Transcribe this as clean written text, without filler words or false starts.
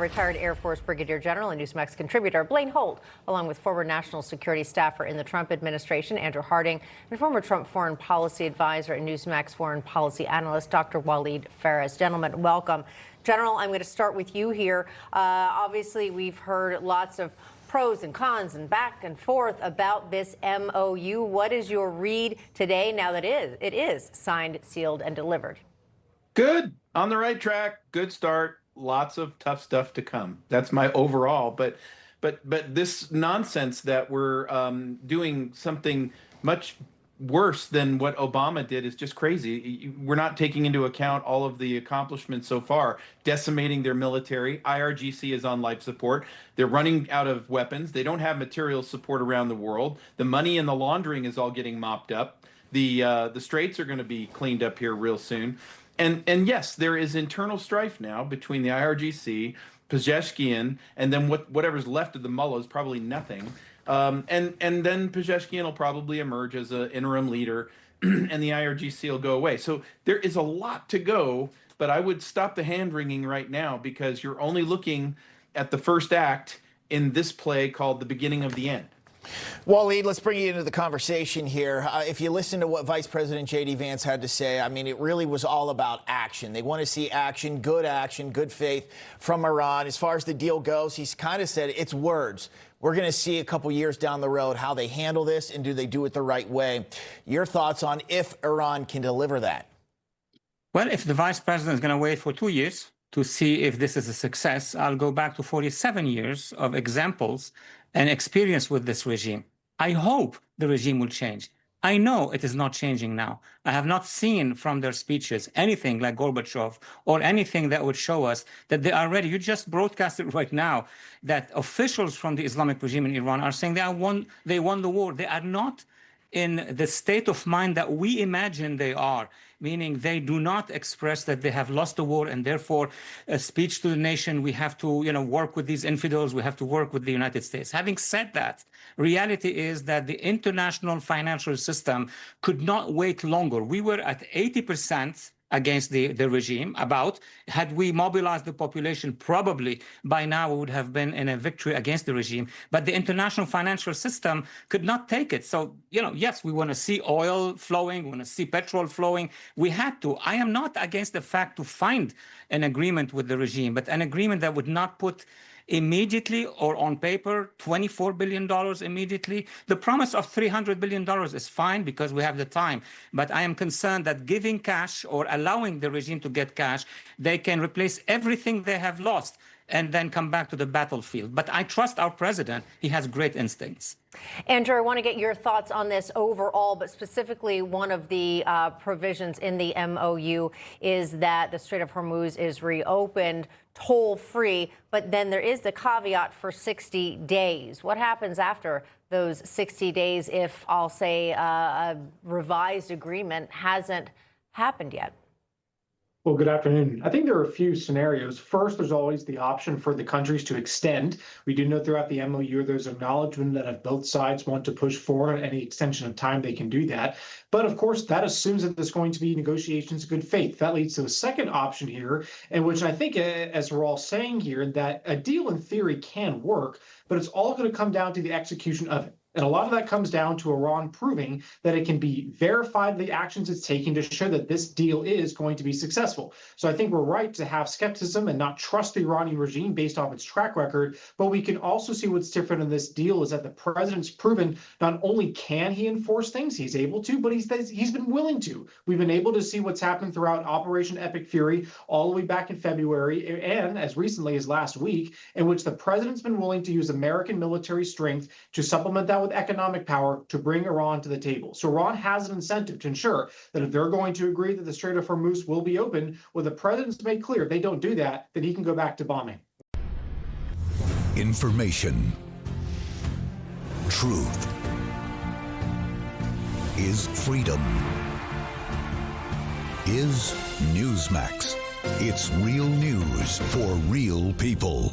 retired Air Force Brigadier General and Newsmax contributor Blaine Holt, along with former national security staffer in the Trump administration Andrew Harding and former Trump foreign policy advisor and Newsmax foreign policy analyst Dr. Waleed Phares. Gentlemen, welcome. General, I'm going to start with you here. Obviously, we've heard lots of pros and cons and back and forth about this MOU. What is your read today now that it is signed, sealed, and delivered? Good. On the right track. Good start. Lots of tough stuff to come. That's my overall. But this nonsense that we're doing something much worse than what Obama did is just crazy. We're not taking into account all of the accomplishments so far, decimating their military. IRGC is on life support. They're running out of weapons. They don't have material support around the world. The money and the laundering is all getting mopped up. The straits are going to be cleaned up here real soon. And yes, there is internal strife now between the IRGC, Pezeshkian, and then whatever's left of the mullahs, probably nothing. And then Pezeshkian will probably emerge as an interim leader, and the IRGC will go away. So there is a lot to go, but I would stop the hand-wringing right now because you're only looking at the first act in this play called The Beginning of the End. Waleed, let's bring you into the conversation here. If you listen to what Vice President J.D. Vance had to say, I mean, it really was all about action. They want to see action, good faith from Iran. As far as the deal goes, he's kind of said it's words. We're going to see a couple years down the road how they handle this and do they do it the right way. Your thoughts on if Iran can deliver that? Well, if the Vice President is going to wait for 2 years to see if this is a success, I'll go back to 47 years of examples and experience with this regime. I hope the regime will change. I know it is not changing now. I have not seen from their speeches anything like Gorbachev or anything that would show us that they are ready. You just broadcasted right now that officials from the Islamic regime in Iran are saying they won the war. They are not in the state of mind that we imagine they are, meaning they do not express that they have lost the war and therefore a speech to the nation, we have to work with these infidels, we have to work with the United States. Having said that, reality is that the international financial system could not wait longer. We were at 80% against the regime. Had we mobilized the population, probably by now we would have been in a victory against the regime. But the international financial system could not take it. So, yes, we want to see oil flowing, we want to see petrol flowing. We had to. I am not against the fact to find an agreement with the regime, but an agreement that would not put immediately or on paper $24 billion immediately. The promise of $300 billion is fine because we have the time. But I am concerned that giving cash or allowing the regime to get cash, they can replace everything they have lost and then come back to the battlefield. But I trust our president. He has great instincts. Andrew, I want to get your thoughts on this overall, but specifically one of the provisions in the MOU is that the Strait of Hormuz is reopened toll-free, but then there is the caveat for 60 days. What happens after those 60 days if, I'll say, a revised agreement hasn't happened yet? Well, good afternoon. I think there are a few scenarios. First, there's always the option for the countries to extend. We do know throughout the MOU there's acknowledgement that if both sides want to push for any extension of time, they can do that. But of course, that assumes that there's going to be negotiations in good faith. That leads to a second option here, in which I think, as we're all saying here, that a deal in theory can work, but it's all going to come down to the execution of it. And a lot of that comes down to Iran proving that it can be verified the actions it's taking to show that this deal is going to be successful. So I think we're right to have skepticism and not trust the Iranian regime based off its track record. But we can also see what's different in this deal is that the president's proven not only can he enforce things, he's able to, but he's been willing to. We've been able to see what's happened throughout Operation Epic Fury all the way back in February and as recently as last week, in which the president's been willing to use American military strength to supplement that with economic power to bring Iran to the table. So Iran has an incentive to ensure that if they're going to agree that the Strait of Hormuz will be open, well, the president's made clear if they don't do that, then he can go back to bombing. Information. Truth. Is freedom. Is Newsmax. It's real news for real people.